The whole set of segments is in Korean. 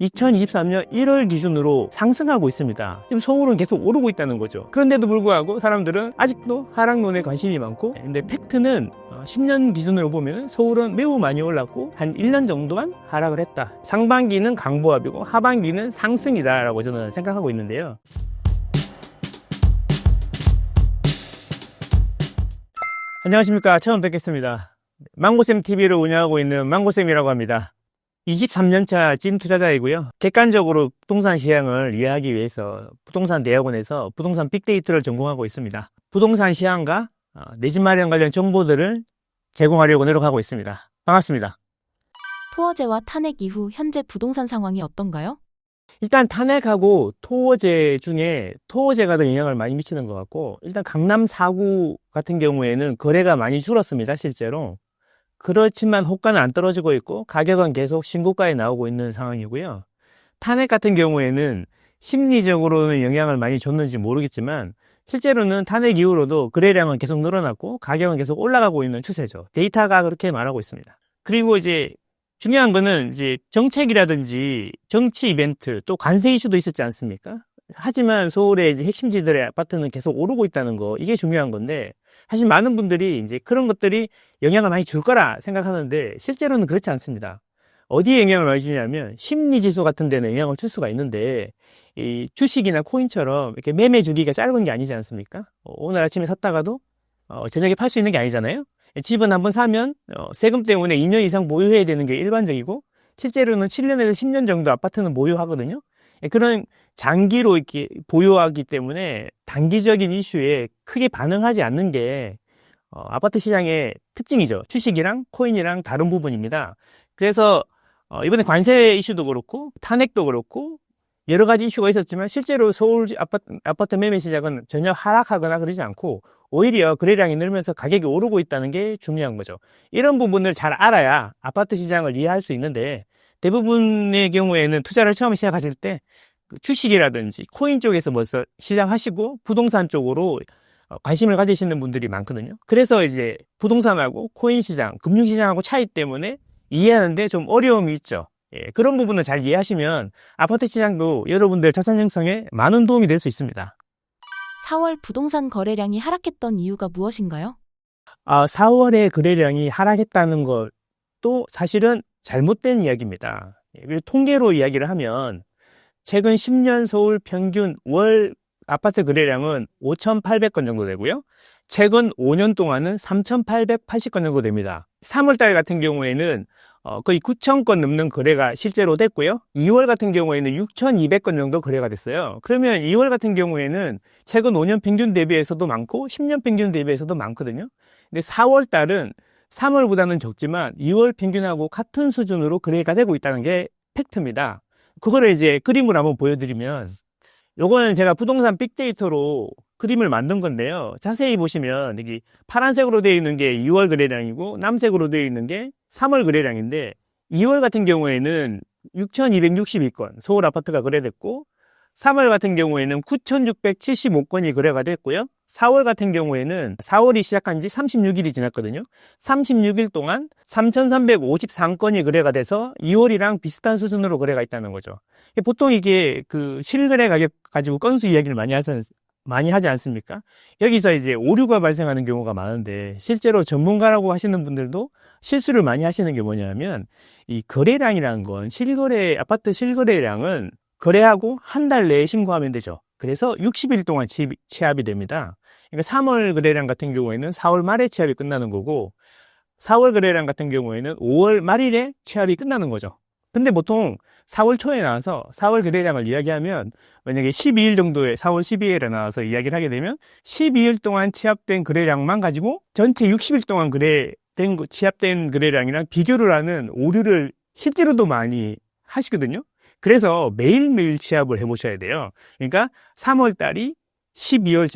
2023년 1월 기준으로 상승하고 있습니다. 지금 서울은 계속 오르고 있다는 거죠. 그런데도 불구하고 사람들은 아직도 하락론에 관심이 많고, 근데 팩트는 10년 기준으로 보면 서울은 매우 많이 올랐고 한 1년 정도만 하락을 했다. 상반기는 강보합이고 하반기는 상승이다 라고 저는 생각하고 있는데요. 안녕하십니까. 처음 뵙겠습니다. 망고쌤TV를 운영하고 있는 망고쌤이라고 합니다. 23년차 찐 투자자이고요. 객관적으로 부동산 시장을 이해하기 위해서 부동산 대학원에서 부동산 빅데이터를 전공하고 있습니다. 부동산 시장과 내 집 마련 관련 정보들을 제공하려고 노력하고 있습니다. 반갑습니다. 토어제와 탄핵 이후 현재 부동산 상황이 어떤가요? 일단 탄핵하고 토어제 중에 토어제가 더 영향을 많이 미치는 것 같고, 일단 강남 4구 같은 경우에는 거래가 많이 줄었습니다. 실제로. 그렇지만 호가는 안 떨어지고 있고 가격은 계속 신고가에 나오고 있는 상황이고요. 탄핵 같은 경우에는 심리적으로는 영향을 많이 줬는지 모르겠지만 실제로는 탄핵 이후로도 거래량은 계속 늘어났고 가격은 계속 올라가고 있는 추세죠. 데이터가 그렇게 말하고 있습니다. 그리고 이제 중요한 거는 이제 정책이라든지 정치 이벤트 또 관세 이슈도 있었지 않습니까? 하지만 서울의 이제 핵심지들의 아파트는 계속 오르고 있다는 거, 이게 중요한 건데, 사실 많은 분들이 이제 그런 것들이 영향을 많이 줄 거라 생각하는데 실제로는 그렇지 않습니다. 어디에 영향을 많이 주냐면 심리지수 같은 데는 영향을 줄 수가 있는데, 이 주식이나 코인처럼 이렇게 매매 주기가 짧은 게 아니지 않습니까? 오늘 아침에 샀다가도 저녁에 팔 수 있는 게 아니잖아요. 집은 한번 사면 세금 때문에 2년 이상 보유해야 되는 게 일반적이고, 실제로는 7년에서 10년 정도 아파트는 보유하거든요. 그런 장기로 이렇게 보유하기 때문에 단기적인 이슈에 크게 반응하지 않는 게 아파트 시장의 특징이죠. 주식이랑 코인이랑 다른 부분입니다. 그래서 이번에 관세 이슈도 그렇고 탄핵도 그렇고 여러 가지 이슈가 있었지만 실제로 서울 아파트 매매 시장은 전혀 하락하거나 그러지 않고 오히려 거래량이 늘면서 가격이 오르고 있다는 게 중요한 거죠. 이런 부분을 잘 알아야 아파트 시장을 이해할 수 있는데, 대부분의 경우에는 투자를 처음 시작하실 때 주식이라든지 코인 쪽에서 먼저 시작하시고 부동산 쪽으로 관심을 가지시는 분들이 많거든요. 그래서 이제 부동산하고 코인 시장, 금융 시장하고 차이 때문에 이해하는데 좀 어려움이 있죠. 그런 부분을 잘 이해하시면 아파트 시장도 여러분들 자산 형성에 많은 도움이 될 수 있습니다. 4월 부동산 거래량이 하락했던 이유가 무엇인가요? 4월에 거래량이 하락했다는 것도 사실은 잘못된 이야기입니다. 통계로 이야기를 하면 최근 10년 서울 평균 월 아파트 거래량은 5,800건 정도 되고요. 최근 5년 동안은 3,880건 정도 됩니다. 3월달 같은 경우에는 거의 9,000건 넘는 거래가 실제로 됐고요. 2월 같은 경우에는 6,200건 정도 거래가 됐어요. 그러면 2월 같은 경우에는 최근 5년 평균 대비해서도 많고 10년 평균 대비해서도 많거든요. 근데 4월달은 3월보다는 적지만 2월 평균하고 같은 수준으로 거래가 되고 있다는 게 팩트입니다. 그거를 이제 그림을 한번 보여드리면, 요거는 제가 부동산 빅데이터로 그림을 만든 건데요. 자세히 보시면 여기 파란색으로 되어 있는 게 2월 거래량이고 남색으로 되어 있는 게 3월 거래량인데, 2월 같은 경우에는 6,262건 서울 아파트가 거래됐고, 3월 같은 경우에는 9,675건이 거래가 됐고요. 4월 같은 경우에는 4월이 시작한 지 36일이 지났거든요. 36일 동안 3,353건이 거래가 돼서 2월이랑 비슷한 수준으로 거래가 있다는 거죠. 보통 이게 그 실거래 가격 가지고 건수 이야기를 많이 하지 않습니까? 여기서 이제 오류가 발생하는 경우가 많은데, 실제로 전문가라고 하시는 분들도 실수를 많이 하시는 게 뭐냐면, 이 거래량이라는 건 아파트 실거래량은 거래하고 한 달 내에 신고하면 되죠. 그래서 60일 동안 취합이 됩니다. 그러니까 3월 거래량 같은 경우에는 4월 말에 취합이 끝나는 거고, 4월 거래량 같은 경우에는 5월 말일에 취합이 끝나는 거죠. 근데 보통 4월 초에 나와서 4월 거래량을 이야기하면, 만약에 12일 정도에 4월 12일에 나와서 이야기를 하게 되면 12일 동안 취합된 거래량만 가지고 전체 60일 동안 취합된 거래량이랑 비교를 하는 오류를 실제로도 많이 하시거든요. 그래서 매일매일 취합을 해보셔야 돼요. 그러니까 3월 달이 12일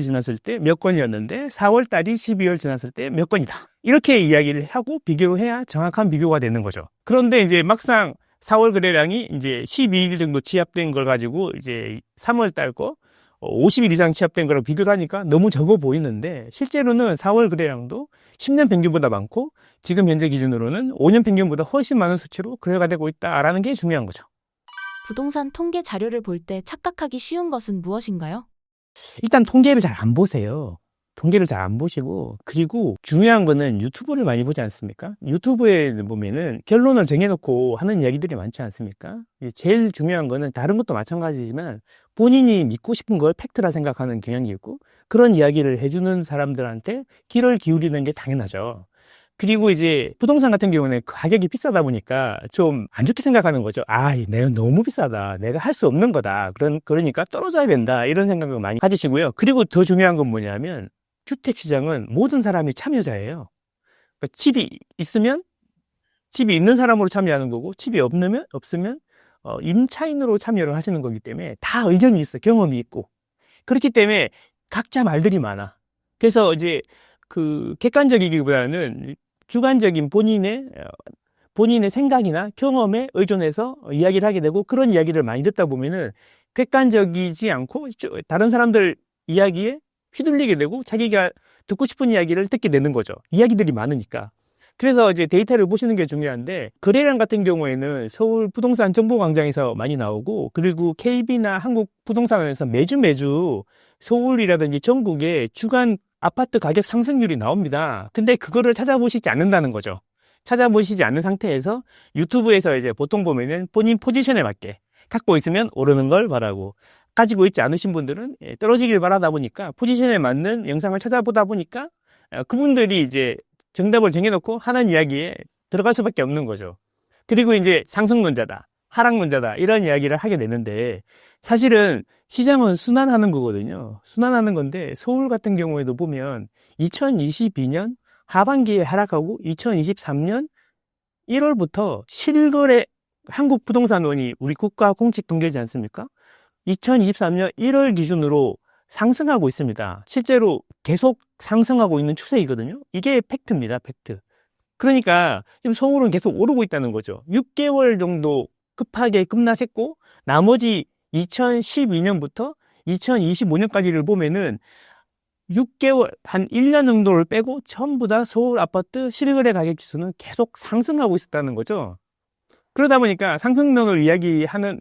지났을 때 몇 건이었는데 4월 달이 12월 지났을 때 몇 건이다. 이렇게 이야기를 하고 비교를 해야 정확한 비교가 되는 거죠. 그런데 이제 막상 4월 거래량이 이제 12일 정도 취합된 걸 가지고 이제 3월 달 거 50일 이상 취합된 거랑 비교를 하니까 너무 적어 보이는데, 실제로는 4월 거래량도 10년 평균보다 많고 지금 현재 기준으로는 5년 평균보다 훨씬 많은 수치로 거래가 되고 있다라는 게 중요한 거죠. 부동산 통계 자료를 볼 때 착각하기 쉬운 것은 무엇인가요? 일단 통계를 잘 안 보세요. 통계를 잘 안 보시고, 그리고 중요한 거는 유튜브를 많이 보지 않습니까? 유튜브에 보면은 결론을 정해놓고 하는 이야기들이 많지 않습니까? 제일 중요한 거는 다른 것도 마찬가지지만 본인이 믿고 싶은 걸 팩트라 생각하는 경향이 있고, 그런 이야기를 해주는 사람들한테 귀를 기울이는 게 당연하죠. 그리고 이제 부동산 같은 경우는 가격이 비싸다 보니까 좀 안 좋게 생각하는 거죠. 아, 내가 너무 비싸다. 내가 할 수 없는 거다. 그러니까 떨어져야 된다. 이런 생각을 많이 가지시고요. 그리고 더 중요한 건 뭐냐면 주택 시장은 모든 사람이 참여자예요. 그러니까 집이 있는 사람으로 참여하는 거고, 집이 없으면 임차인으로 참여를 하시는 거기 때문에 다 의견이 있어. 경험이 있고. 그렇기 때문에 각자 말들이 많아. 그래서 이제 그 객관적이기보다는 주관적인 본인의 생각이나 경험에 의존해서 이야기를 하게 되고, 그런 이야기를 많이 듣다 보면은 객관적이지 않고 다른 사람들 이야기에 휘둘리게 되고 자기가 듣고 싶은 이야기를 듣게 되는 거죠. 이야기들이 많으니까. 그래서 이제 데이터를 보시는 게 중요한데, 거래량 같은 경우에는 서울 부동산 정보광장에서 많이 나오고, 그리고 KB나 한국부동산원에서 매주 서울이라든지 전국에 주간 아파트 가격 상승률이 나옵니다. 근데 그거를 찾아보시지 않는다는 거죠. 찾아보시지 않는 상태에서 유튜브에서 이제 보통 보면은 본인 포지션에 맞게 갖고 있으면 오르는 걸 바라고, 가지고 있지 않으신 분들은 떨어지길 바라다 보니까 포지션에 맞는 영상을 찾아보다 보니까 그분들이 이제 정답을 정해놓고 하는 이야기에 들어갈 수밖에 없는 거죠. 그리고 이제 상승론자다, 하락론자다, 이런 이야기를 하게 되는데, 사실은 시장은 순환하는 거거든요. 순환하는 건데, 서울 같은 경우에도 보면 2022년 하반기에 하락하고 2023년 1월부터 실거래, 한국부동산원이 우리 국가 공식 통계지 않습니까? 2023년 1월 기준으로 상승하고 있습니다. 실제로 계속 상승하고 있는 추세이거든요. 이게 팩트입니다, 팩트. 그러니까 지금 서울은 계속 오르고 있다는 거죠. 6개월 정도 급하게 급락했고, 나머지 2012년부터 2025년까지를 보면은 6개월, 한 1년 정도를 빼고 전부 다 서울 아파트 실거래 가격 지수는 계속 상승하고 있었다는 거죠. 그러다 보니까 상승론을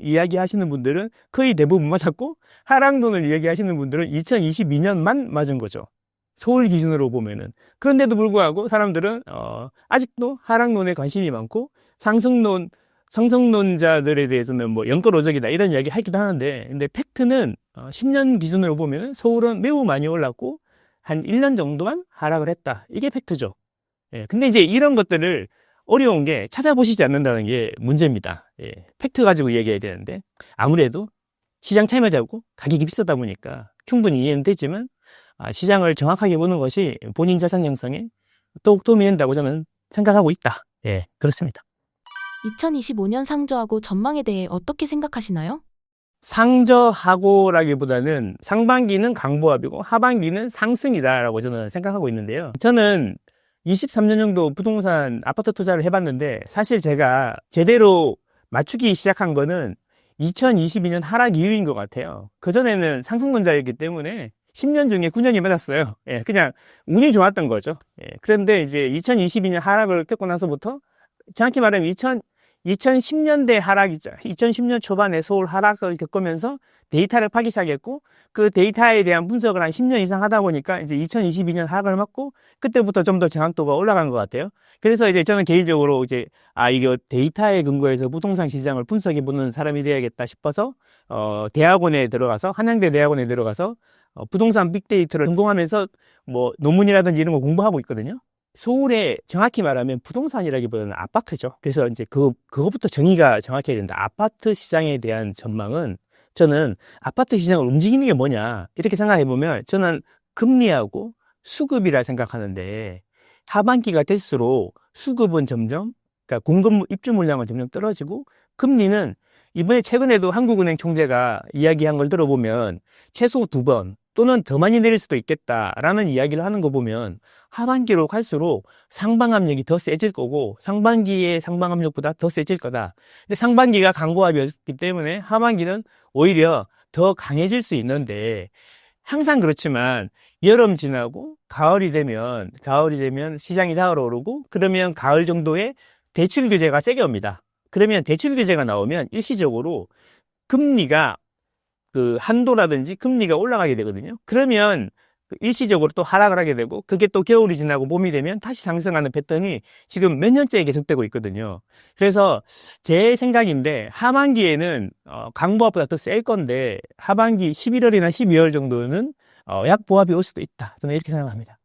이야기하시는 분들은 거의 대부분 맞았고, 하락론을 이야기하시는 분들은 2022년만 맞은 거죠. 서울 기준으로 보면은. 그런데도 불구하고 사람들은 아직도 하락론에 관심이 많고, 상승론자들에 대해서는 뭐 연거로적이다 이런 이야기 하기도 하는데, 근데 팩트는 10년 기준으로 보면은 서울은 매우 많이 올랐고 한 1년 정도만 하락을 했다. 이게 팩트죠. 예, 근데 이제 이런 것들을 어려운 게 찾아보시지 않는다는 게 문제입니다. 예, 팩트 가지고 얘기해야 되는데, 아무래도 시장 참여자고 가격이 비싸다 보니까 충분히 이해는 되지만, 시장을 정확하게 보는 것이 본인 자산 형성에 더욱 도움이 된다고 저는 생각하고 있다. 예, 그렇습니다. 2025년 상저하고 전망에 대해 어떻게 생각하시나요? 상저하고라기보다는 상반기는 강보합이고 하반기는 상승이다라고 저는 생각하고 있는데요. 저는 23년 정도 부동산 아파트 투자를 해봤는데, 사실 제가 제대로 맞추기 시작한 거는 2022년 하락 이후인 것 같아요. 그전에는 상승론자였기 때문에 10년 중에 9년이 맞았어요. 예, 그냥 운이 좋았던 거죠. 예, 그런데 이제 2022년 하락을 겪고 나서부터, 정확히 말하면 2010년대 하락이죠. 2010년 초반에 서울 하락을 겪으면서 데이터를 파기 시작했고, 그 데이터에 대한 분석을 한 10년 이상 하다 보니까 이제 2022년 하락을 맞고, 그때부터 좀 더 정확도가 올라간 것 같아요. 그래서 이제 저는 개인적으로 이제 이거 데이터에 근거해서 부동산 시장을 분석해 보는 사람이 돼야겠다 싶어서 대학원에 들어가서, 한양대 대학원에 들어가서 부동산 빅데이터를 전공하면서 뭐 논문이라든지 이런 거 공부하고 있거든요. 서울에 정확히 말하면 부동산이라기보다는 아파트죠. 그래서 이제 그거부터 정의가 정확해야 된다. 아파트 시장에 대한 전망은, 저는 아파트 시장을 움직이는 게 뭐냐 이렇게 생각해 보면, 저는 금리하고 수급이라 생각하는데, 하반기가 될수록 수급은 점점, 그러니까 공급 입주 물량은 점점 떨어지고, 금리는 이번에 최근에도 한국은행 총재가 이야기한 걸 들어보면 최소 2번 또는 더 많이 내릴 수도 있겠다라는 이야기를 하는 거 보면, 하반기로 갈수록 상방 압력이 더 세질 거고, 상반기의 상방 압력보다 더 세질 거다. 근데 상반기가 강보합이었기 때문에 하반기는 오히려 더 강해질 수 있는데, 항상 그렇지만 여름 지나고 가을이 되면 시장이 다 얼어오르고, 그러면 가을 정도에 대출 규제가 세게 옵니다. 그러면 대출 규제가 나오면 일시적으로 금리가 그 한도라든지 금리가 올라가게 되거든요. 그러면 일시적으로 또 하락을 하게 되고 그게 또 겨울이 지나고 봄이 되면 다시 상승하는 패턴이 지금 몇 년째 계속되고 있거든요. 그래서 제 생각인데 하반기에는 강보합보다 더 셀 건데 하반기 11월이나 12월 정도는 약보합이 올 수도 있다. 저는 이렇게 생각합니다.